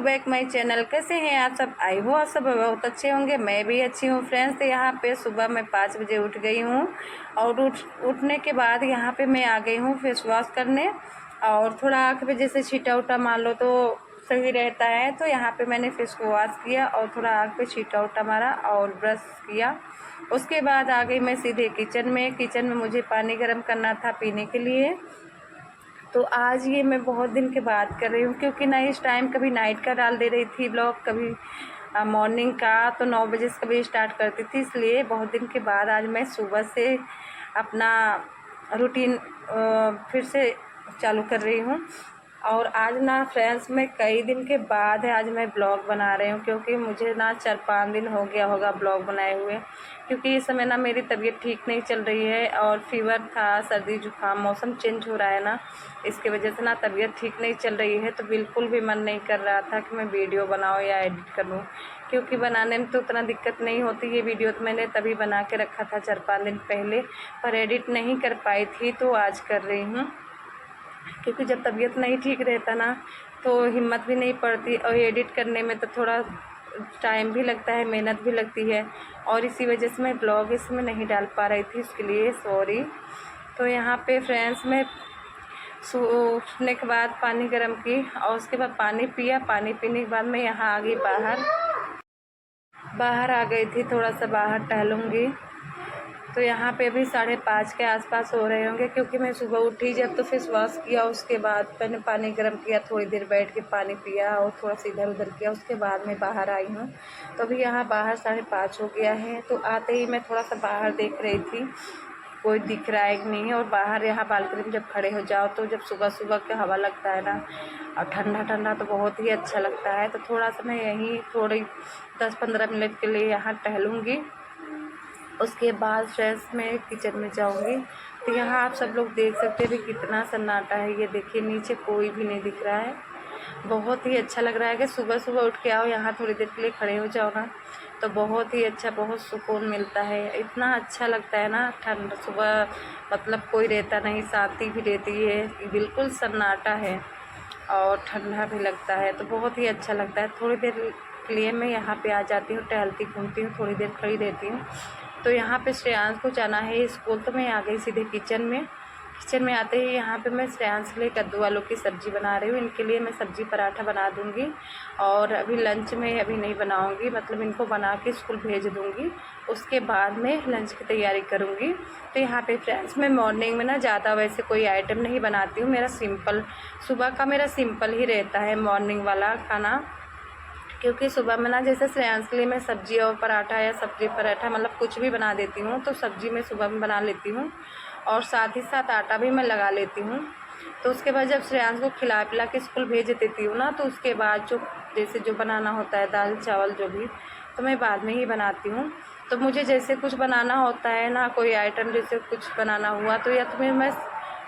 Back my channel. कैसे हैं आप सब? आई हो आप सब बहुत अच्छे होंगे, मैं भी अच्छी हूँ फ्रेंड्स। तो यहाँ पे सुबह मैं 5 बजे उठ गई हूँ और उठने के बाद यहाँ पे मैं आ गई हूँ फेस वॉश करने। और थोड़ा आँख पे जैसे छींटा उटा मार लो तो सही रहता है। तो यहाँ पे मैंने फेस को वॉश किया और थोड़ा आँख पे छींटा उटा मारा और ब्रश किया। उसके बाद आ गई मैं सीधे किचन में मुझे पानी गर्म करना था पीने के लिए। तो आज ये मैं बहुत दिन के बाद कर रही हूँ, क्योंकि ना इस टाइम कभी नाइट का डाल दे रही थी ब्लॉग, कभी मॉर्निंग का, तो 9 बजे से कभी स्टार्ट करती थी। इसलिए बहुत दिन के बाद आज मैं सुबह से अपना रूटीन फिर से चालू कर रही हूँ। और आज ना फ्रेंड्स मैं कई दिन के बाद है आज मैं ब्लॉग बना रही हूँ, क्योंकि मुझे ना 4-5 दिन हो गया होगा ब्लॉग बनाए हुए। क्योंकि इस समय ना मेरी तबीयत ठीक नहीं चल रही है और फीवर था, सर्दी जुकाम, मौसम चेंज हो रहा है ना, इसके वजह से ना तबीयत ठीक नहीं चल रही है। तो बिल्कुल भी मन नहीं कर रहा था कि मैं वीडियो बनाऊँ या एडिट करूँ, क्योंकि बनाने में तो उतना दिक्कत नहीं होती। ये वीडियो तो मैंने तभी बना के रखा था 4-5 दिन पहले, पर एडिट नहीं कर पाई थी, तो आज कर रही हूँ। क्योंकि जब तबीयत नहीं ठीक रहता ना तो हिम्मत भी नहीं पड़ती, और एडिट करने में तो थोड़ा टाइम भी लगता है, मेहनत भी लगती है, और इसी वजह से मैं ब्लॉग इसमें नहीं डाल पा रही थी, उसके लिए सॉरी। तो यहाँ पे फ्रेंड्स मैं उठने के बाद पानी गर्म की और उसके बाद पानी पिया। पानी पीने के बाद मैं यहाँ आ गई बाहर आ गई थी, थोड़ा सा बाहर टहलूँगी। तो यहाँ पे अभी 5:30 के आसपास हो रहे होंगे, क्योंकि मैं सुबह उठी जब तो फेस वॉश किया, उसके बाद मैंने पानी गर्म किया, थोड़ी देर बैठ के पानी पिया और थोड़ा सा इधर उधर किया, उसके बाद मैं बाहर आई हूँ। तो अभी यहाँ बाहर 5:30 हो गया है। तो आते ही मैं थोड़ा सा बाहर देख रही थी कोई दिख रहा है कि नहीं। और बाहर यहाँ बालकनी में जब खड़े हो जाओ तो जब सुबह सुबह का हवा लगता है ना और ठंडा ठंडा, तो बहुत ही अच्छा लगता है। तो थोड़ा सा मैं यहीं थोड़ी 10-15 मिनट के लिए यहाँ टहलूँगी, उसके बाद फ्रेंड्स मैं किचन में जाऊंगी। तो यहाँ आप सब लोग देख सकते हैं कितना सन्नाटा है। ये देखिए नीचे कोई भी नहीं दिख रहा है। बहुत ही अच्छा लग रहा है कि सुबह सुबह उठ के आओ यहाँ थोड़ी देर के लिए खड़े हो जाओ ना, तो बहुत ही अच्छा, बहुत सुकून मिलता है। इतना अच्छा लगता है ना ठंड सुबह, मतलब कोई रहता नहीं, शांति भी रहती है, बिल्कुल सन्नाटा है और ठंडा भी लगता है। तो बहुत ही अच्छा लगता है। थोड़ी देर के लिए मैं यहाँ पे आ जाती हूँ, टहलती घूमती हूँ, थोड़ी देर खड़ी रहती हूँ। तो यहाँ पे श्रेयांश को जाना है स्कूल, तो मैं आ गई सीधे किचन में आते ही यहाँ पे मैं श्रेयांश के लिए कद्दू आलू की सब्ज़ी बना रही हूँ। इनके लिए मैं सब्ज़ी पराठा बना दूँगी, और अभी लंच में अभी नहीं बनाऊँगी, मतलब इनको बना के स्कूल भेज दूँगी, उसके बाद मैं लंच की तैयारी करूँगी। तो यहाँ पे फ्रेंड्स मैं मॉर्निंग में ना ज़्यादा वैसे कोई आइटम नहीं बनाती हूँ। मेरा सिंपल सुबह का मेरा सिंपल ही रहता है मॉर्निंग वाला खाना, क्योंकि सुबह में ना जैसे श्रेयांश के लिए मैं सब्ज़ी और पराठा या सब्ज़ी पराठा मतलब कुछ भी बना देती हूँ। तो सब्ज़ी मैं सुबह में बना लेती हूँ और साथ ही साथ आटा भी मैं लगा लेती हूँ। तो उसके बाद जब श्रेयांश को खिला पिला के स्कूल भेज देती हूँ ना, तो उसके बाद जो बनाना होता है दाल चावल जो भी, तो मैं बाद में ही बनाती हूँ। तो मुझे जैसे कुछ बनाना होता है ना, कोई आइटम जैसे कुछ बनाना हुआ, तो या तो फिर मैं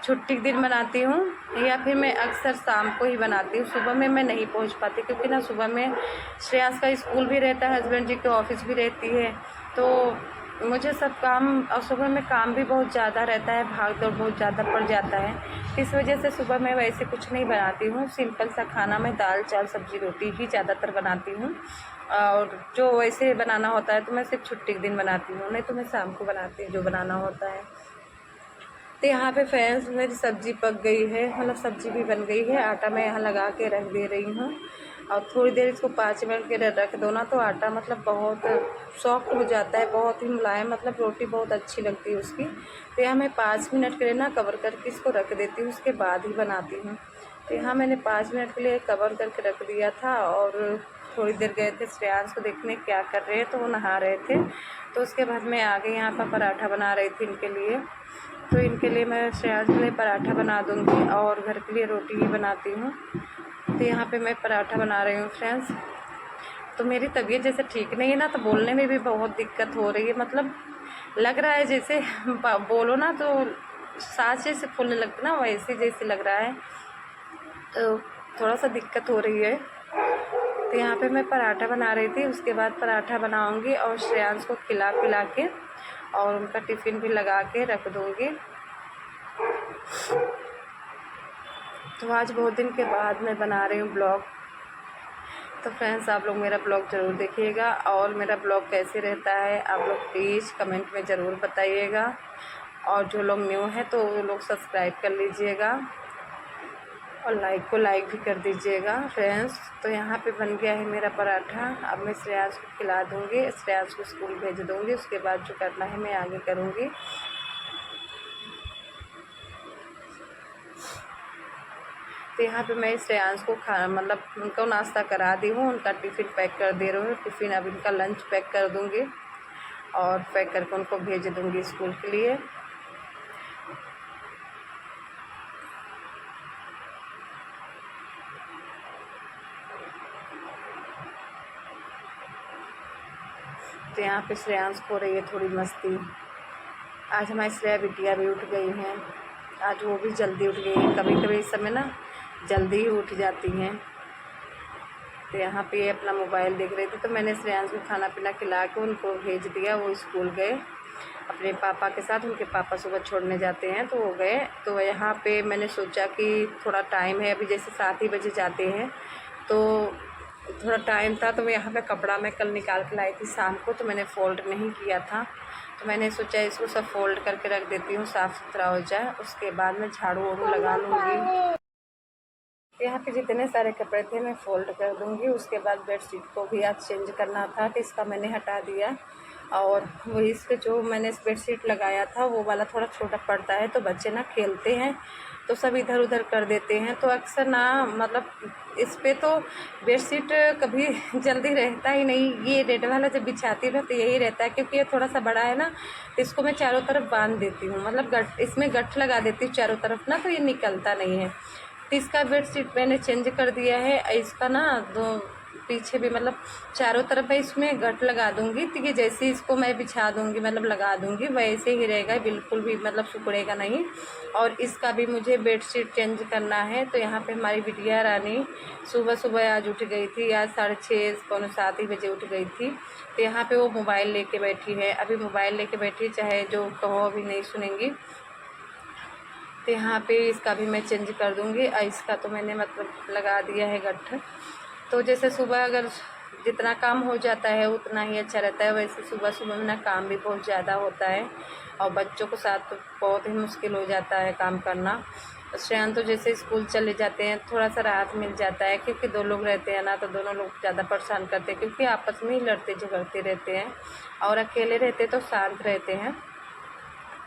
छुट्टी के दिन बनाती हूँ या फिर मैं अक्सर शाम को ही बनाती हूँ। सुबह में मैं नहीं पहुँच पाती, क्योंकि ना सुबह में श्रेयांश का स्कूल भी रहता है, हस्बैंड जी की ऑफिस भी रहती है, तो मुझे सब काम, और सुबह में काम भी बहुत ज़्यादा रहता है, भाग दौड़ बहुत ज़्यादा पड़ जाता है। इस वजह से सुबह मैं वैसे कुछ नहीं बनाती हूँ। सिंपल सा खाना मैं दाल चावल सब्ज़ी रोटी ही ज़्यादातर बनाती हूँ, और जो वैसे बनाना होता है तो मैं सिर्फ छुट्टी के दिन बनाती हूँ, नहीं तो मैं शाम को बनाती हूँ जो बनाना होता है। तो यहाँ पे फ्रेंड्स मेरी सब्ज़ी पक गई है, मतलब सब्ज़ी भी बन गई है। आटा मैं यहाँ लगा के रख दे रही हूँ, और थोड़ी देर इसको 5 मिनट के लिए रख दो ना, तो आटा मतलब बहुत सॉफ्ट हो जाता है, बहुत ही मुलायम, मतलब रोटी बहुत अच्छी लगती है उसकी। तो यहाँ मैं 5 मिनट के लिए ना कवर करके इसको रख देती हूँ, उसके बाद ही बनाती हूँ। तो यहाँ मैंने 5 मिनट के लिए कवर करके रख दिया था, और थोड़ी देर गए थे श्रेयांश को देखने क्या कर रहे हैं, तो वो नहा रहे थे। तो उसके बाद मैं आ गई यहाँ पर पराठा बना रही थी इनके लिए। तो इनके लिए मैं श्रेयांश के लिए पराठा बना दूँगी, और घर के लिए रोटी ही बनाती हूँ। तो यहाँ पे मैं पराठा बना रही हूँ फ्रेंड्स। तो मेरी तबीयत जैसे ठीक नहीं है ना, तो बोलने में भी बहुत दिक्कत हो रही है, मतलब लग रहा है जैसे बोलो ना तो सांस जैसे फूलने लगती ना, वैसे जैसे लग रहा है, तो थोड़ा सा दिक्कत हो रही है। तो यहाँ पे मैं पराठा बना रही थी, उसके बाद पराठा बनाऊँगी और श्रेयांश को खिला पिला के और उनका टिफ़िन भी लगा के रख दूँगी। तो आज बहुत दिन के बाद मैं बना रही हूँ ब्लॉग। तो फ्रेंड्स आप लोग मेरा ब्लॉग ज़रूर देखिएगा, और मेरा ब्लॉग कैसे रहता है आप लोग प्लीज़ कमेंट में ज़रूर बताइएगा, और जो लोग न्यू हैं तो वो लोग सब्सक्राइब कर लीजिएगा और लाइक को लाइक भी कर दीजिएगा फ्रेंड्स। तो यहाँ पे बन गया है मेरा पराठा। अब मैं श्रेयांश को खिला दूँगी, श्रेयांश को स्कूल भेज दूँगी, उसके बाद जो करना है मैं आगे करूँगी। तो यहाँ पे मैं श्रेयांश को मतलब उनको नाश्ता करा दी हूँ, उनका टिफ़िन पैक कर दे रही हूँ। टिफ़िन अब इनका लंच पैक कर दूँगी और पैक करके उनको भेज दूँगी स्कूल के लिए। तो यहाँ पे श्रेयांश हो रही है थोड़ी मस्ती। आज हमारी श्रेया बिटिया भी उठ गई हैं, आज वो भी जल्दी उठ गई हैं। कभी कभी इस समय ना जल्दी ही उठ जाती हैं। तो यहाँ पे अपना मोबाइल देख रही थी, तो मैंने श्रेयांश को खाना पीना खिला के उनको भेज दिया। वो स्कूल गए अपने पापा के साथ, उनके पापा सुबह छोड़ने जाते हैं तो वो गए। तो यहाँ पे मैंने सोचा कि थोड़ा टाइम है, अभी जैसे 7 ही बजे जाते हैं तो थोड़ा टाइम था। तो मैं यहाँ पे कपड़ा मैं कल निकाल के लाई थी शाम को, तो मैंने फ़ोल्ड नहीं किया था, तो मैंने सोचा इसको सब फ़ोल्ड करके रख देती हूँ, साफ़ सुथरा हो जाए, उसके बाद मैं झाड़ू वाड़ू लगा लूँगी। यहाँ पे जितने सारे कपड़े थे मैं फ़ोल्ड कर दूँगी। उसके बाद बेडशीट को भी आज चेंज करना था, तो इसका मैंने हटा दिया। और वो इस पे जो मैंने बेडशीट लगाया था वो वाला थोड़ा छोटा पड़ता है, तो बच्चे ना खेलते हैं तो सब इधर उधर कर देते हैं। तो अक्सर ना मतलब इस पे तो बेडशीट कभी जल्दी रहता ही नहीं। ये रेड वाला जब बिछाती हूँ तो यही रहता है, क्योंकि ये थोड़ा सा बड़ा है ना, तो इसको मैं चारों तरफ बांध देती हूँ, मतलब इसमें गठ लगा देती हूँ चारों तरफ ना, तो ये निकलता नहीं है। तो इसका बेडशीट मैंने चेंज कर दिया है। इसका ना दो पीछे भी मतलब चारों तरफ है, इसमें गठ लगा दूंगी। तो ये जैसे इसको मैं बिछा दूंगी मतलब लगा दूंगी वैसे ही रहेगा, बिल्कुल भी मतलब सिकुड़ेगा नहीं। और इसका भी मुझे बेडशीट चेंज करना है। तो यहाँ पे हमारी बिटिया रानी सुबह सुबह आज उठ गई थी, आज 6:30 पौने 7 ही बजे उठ गई थी। तो यहाँ पे वो मोबाइल लेके बैठी है, अभी मोबाइल लेके बैठी, चाहे जो कहो अभी नहीं सुनेंगी। तो यहाँ पे इसका भी मैं चेंज कर दूँगी। इसका तो मैंने मतलब लगा दिया है गट्ठ। तो जैसे सुबह अगर जितना काम हो जाता है उतना ही अच्छा रहता है, वैसे सुबह सुबह में ना काम भी बहुत ज़्यादा होता है और बच्चों के साथ तो बहुत ही मुश्किल हो जाता है काम करना। श्रेयान तो जैसे स्कूल चले जाते हैं थोड़ा सा राहत मिल जाता है, क्योंकि 2 लोग रहते हैं ना, तो दोनों लोग ज़्यादा परेशान करते हैं, क्योंकि आपस में ही लड़ते झगड़ते रहते हैं। और अकेले रहते तो शांत रहते हैं,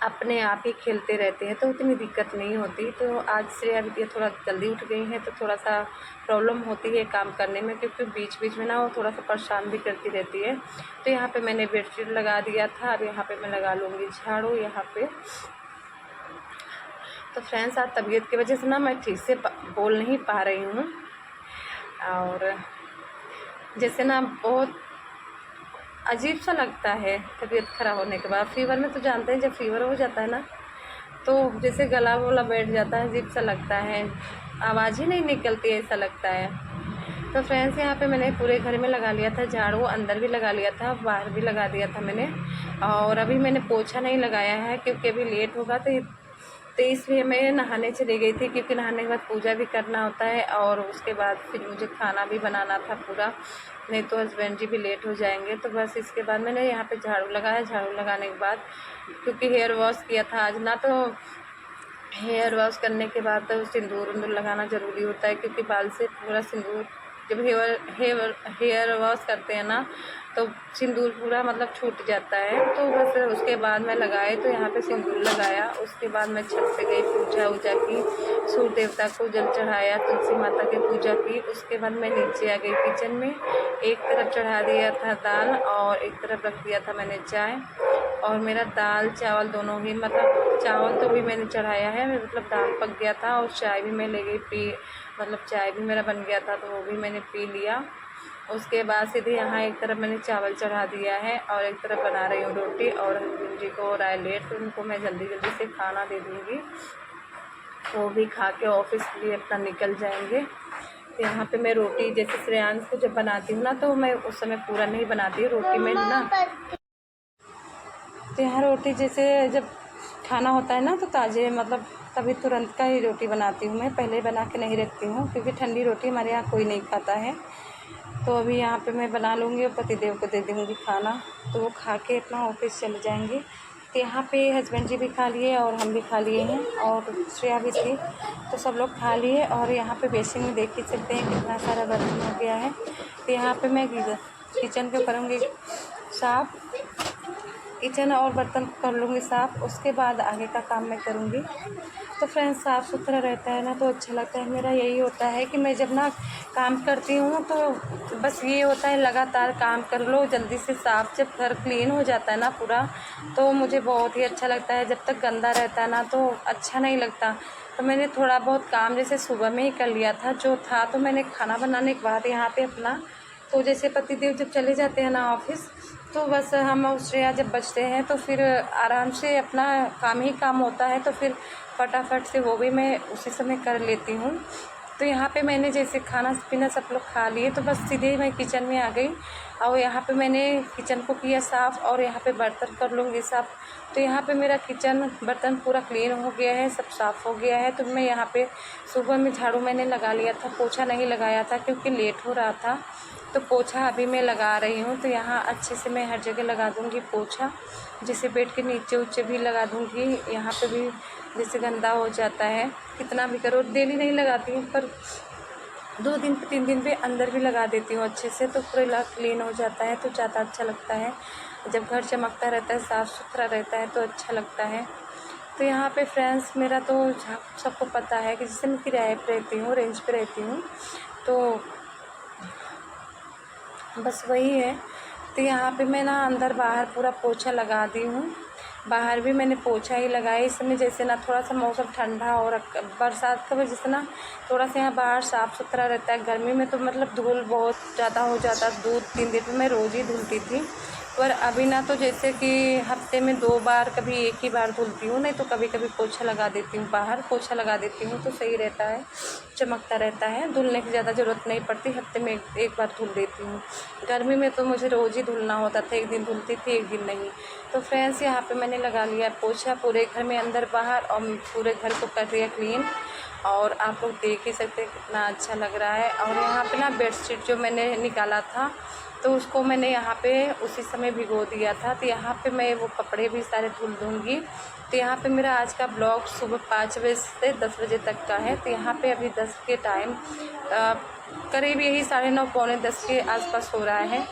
अपने आप ही खेलते रहते हैं, तो उतनी दिक्कत नहीं होती। तो आज श्रेया बिटिया थोड़ा जल्दी उठ गई हैं, तो थोड़ा सा प्रॉब्लम होती है काम करने में, क्योंकि बीच बीच में ना वो थोड़ा सा परेशान भी करती रहती है। तो यहाँ पे मैंने बेडशीट लगा दिया था, अब यहाँ पे मैं लगा लूँगी झाड़ू यहाँ पे। तो फ्रेंड्स आज तबीयत की वजह से ना मैं ठीक से बोल नहीं पा रही हूँ, और जैसे ना बहुत अजीब सा लगता है तबीयत ख़राब होने के बाद। फीवर में तो जानते हैं जब फीवर हो जाता है ना, तो जैसे गला वला बैठ जाता है, अजीब सा लगता है, आवाज़ ही नहीं निकलती, ऐसा लगता है। तो फ्रेंड्स यहाँ पे मैंने पूरे घर में लगा लिया था झाड़ू, अंदर भी लगा लिया था, बाहर भी लगा दिया था मैंने। और अभी मैंने पोछा नहीं लगाया है, क्योंकि अभी लेट होगा तो इसलिए मैं नहाने चली गई थी, क्योंकि नहाने के बाद पूजा भी करना होता है, और उसके बाद फिर मुझे खाना भी बनाना था पूरा, नहीं तो हस्बैंड जी भी लेट हो जाएंगे। तो बस इसके बाद मैंने यहाँ पे झाड़ू लगाया। झाड़ू लगाने के बाद क्योंकि हेयर वॉश किया था आज ना, तो हेयर वॉश करने के बाद तो सिंदूर उंदूर लगाना ज़रूरी होता है, क्योंकि बाल से पूरा सिंदूर जब हेयर वॉश करते हैं ना तो सिंदूर पूरा मतलब छूट जाता है। तो बस उसके बाद मैं लगाए, तो यहाँ पे सिंदूर लगाया। उसके बाद मैं छत पे गई, पूजा वूजा की, सूर्य देवता को जल चढ़ाया, तुलसी माता की पूजा की। उसके बाद मैं नीचे आ गई किचन में, एक तरफ चढ़ा दिया था दाल और एक तरफ रख दिया था मैंने चाय। और मेरा दाल चावल दोनों ही मतलब चावल तो भी मैंने चढ़ाया है, मतलब दाल पक गया था, और चाय भी मैं ले गई मतलब चाय भी मेरा बन गया था, तो वो भी मैंने पी लिया। उसके बाद सीधे यहाँ एक तरफ मैंने चावल चढ़ा दिया है और एक तरफ बना रही हूँ रोटी। और हस्बैंड जी को हो रहा है लेट, तो उनको मैं जल्दी जल्दी से खाना दे दूँगी, वो भी खा के ऑफिस के लिए अपना निकल जाएंगे। तो यहाँ पे मैं रोटी जैसे श्रेयांश को जब बनाती हूँ ना, तो मैं उस समय पूरा नहीं बनाती हूँ रोटी में ना। तो यहाँ रोटी जैसे जब खाना होता है ना तो ताज़े मतलब तभी तुरंत का ही रोटी बनाती हूँ मैं, पहले बना के नहीं रखती हूँ, क्योंकि ठंडी रोटी हमारे यहाँ कोई नहीं खाता है। तो अभी यहाँ पे मैं बना लूँगी और पतिदेव को दे दूँगी खाना, तो वो खा के अपना ऑफिस चले जाएंगे। तो यहाँ पे हस्बैंड जी भी खा लिए और हम भी खा लिए हैं और श्रेया भी थी, तो सब लोग खा लिए। और यहाँ पे बेसिन में देख ही सकते हैं कितना सारा बर्तन हो गया है। तो यहाँ पे मैं किचन को करूँगी साफ़, किचन और बर्तन कर लूँगी साफ़, उसके बाद आगे का काम मैं करूँगी। तो फ्रेंड्स साफ़ सुथरा रहता है ना तो अच्छा लगता है। मेरा यही होता है कि मैं जब ना काम करती हूँ तो बस ये होता है लगातार काम कर लो जल्दी से साफ़। जब घर क्लीन हो जाता है ना पूरा तो मुझे बहुत ही अच्छा लगता है। जब तक गंदा रहता है ना तो अच्छा नहीं लगता। तो मैंने थोड़ा बहुत काम जैसे सुबह में ही कर लिया था जो था, तो मैंने खाना बनाने के बाद यहाँ पे अपना, तो जैसे पतिदेव जब चले जाते हैं ना ऑफिस, तो बस हम और श्रेया जब बचते हैं तो फिर आराम से अपना काम ही काम होता है, तो फिर फटाफट से वो भी मैं उसी समय कर लेती हूँ। तो यहाँ पे मैंने जैसे खाना पीना सब लोग खा लिए तो बस सीधे मैं किचन में आ गई और यहाँ पे मैंने किचन को किया साफ़ और यहाँ पे बर्तन कर लूँगी साफ़। तो यहाँ पे मेरा किचन बर्तन पूरा क्लीन हो गया है, सब साफ़ हो गया है। तो मैं यहाँ पे सुबह में झाड़ू मैंने लगा लिया था, पोछा नहीं लगाया था क्योंकि लेट हो रहा था, तो पोछा अभी मैं लगा रही हूँ। तो यहाँ अच्छे से मैं हर जगह लगा दूँगी पोछा, जैसे बेड के नीचे उच्चे भी लगा दूँगी। यहाँ पे भी जैसे गंदा हो जाता है, कितना भी करो, डेली नहीं लगाती हूँ पर 2 दिन 3 दिन पे अंदर भी लगा देती हूँ अच्छे से, तो पूरा क्लीन हो जाता है तो ज़्यादा अच्छा लगता है। जब घर चमकता रहता है, साफ़ सुथरा रहता है तो अच्छा लगता है। तो यहाँ पे फ्रेंड्स मेरा तो सबको पता है कि जैसे मैं किराए पे रहती हूँ, रेंज पे रहती हूँ, तो बस वही है। तो यहाँ पे मैं ना अंदर बाहर पूरा पोछा लगा दी हूँ, बाहर भी मैंने पोछा ही लगाया। इस समय जैसे ना थोड़ा सा मौसम ठंडा और बरसात की वजह से ना थोड़ा सा यहाँ बाहर साफ़ सुथरा रहता है। गर्मी में तो मतलब धूल बहुत ज़्यादा हो जाता, 2-3 दिन में मैं रोज़ ही धुलती थी, पर अभी ना तो जैसे कि हफ्ते में 2 बार, कभी एक ही बार धुलती हूँ, नहीं तो कभी कभी पोछा लगा देती हूँ, बाहर पोछा लगा देती हूँ तो सही रहता है, चमकता रहता है, धुलने की ज़्यादा ज़रूरत नहीं पड़ती, हफ्ते में एक बार धुल देती हूँ। गर्मी में तो मुझे रोज़ ही धुलना होता था, एक दिन धुलती थी एक दिन नहीं। तो फ्रेंड्स यहाँ पे मैंने लगा लिया पोछा पूरे घर में, अंदर बाहर, और पूरे घर को कर दिया क्लीन। और आप लोग देख ही सकते हैं कितना अच्छा लग रहा है। और यहाँ पे ना बेडशीट जो मैंने निकाला था तो उसको मैंने यहाँ पे उसी समय भिगो दिया था, तो यहाँ पे मैं वो कपड़े भी सारे धुल दूँगी। तो यहाँ पे मेरा आज का ब्लॉग सुबह 5 बजे से 10 बजे तक का है। तो यहाँ पे अभी 10 के टाइम करीब यही 9:30 पौने 10 के आसपास हो रहा है।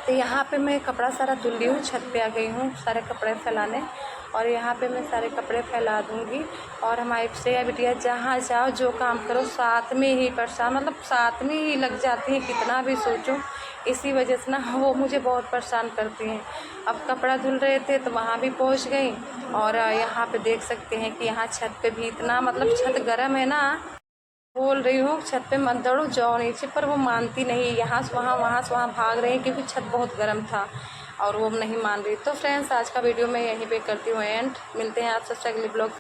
तो यहाँ पे मैं कपड़ा सारा धुल ली हूँ, छत पे आ गई हूँ सारे कपड़े फैलाने, और यहाँ पे मैं सारे कपड़े फैला दूँगी। और हमारी श्रेया बिटिया जहाँ जाओ जो काम करो साथ में ही परेशान, मतलब साथ में ही लग जाती हैं, कितना भी सोचो। इसी वजह से ना वो मुझे बहुत परेशान करती हैं। अब कपड़ा धुल रहे थे तो वहाँ भी पहुँच गई, और यहाँ पे देख सकते हैं कि यहाँ छत पे भी इतना, मतलब छत गर्म है ना, बोल रही हूँ छत पे मत दौड़ो जाओ नीचे, पर वो मानती नहीं, यहाँ से वहाँ भाग रही है क्योंकि छत बहुत गर्म था और वो नहीं मान रही। तो फ्रेंड्स आज का वीडियो मैं यहीं पे करती हूँ एंड, मिलते हैं आप सबसे अगले ब्लॉग।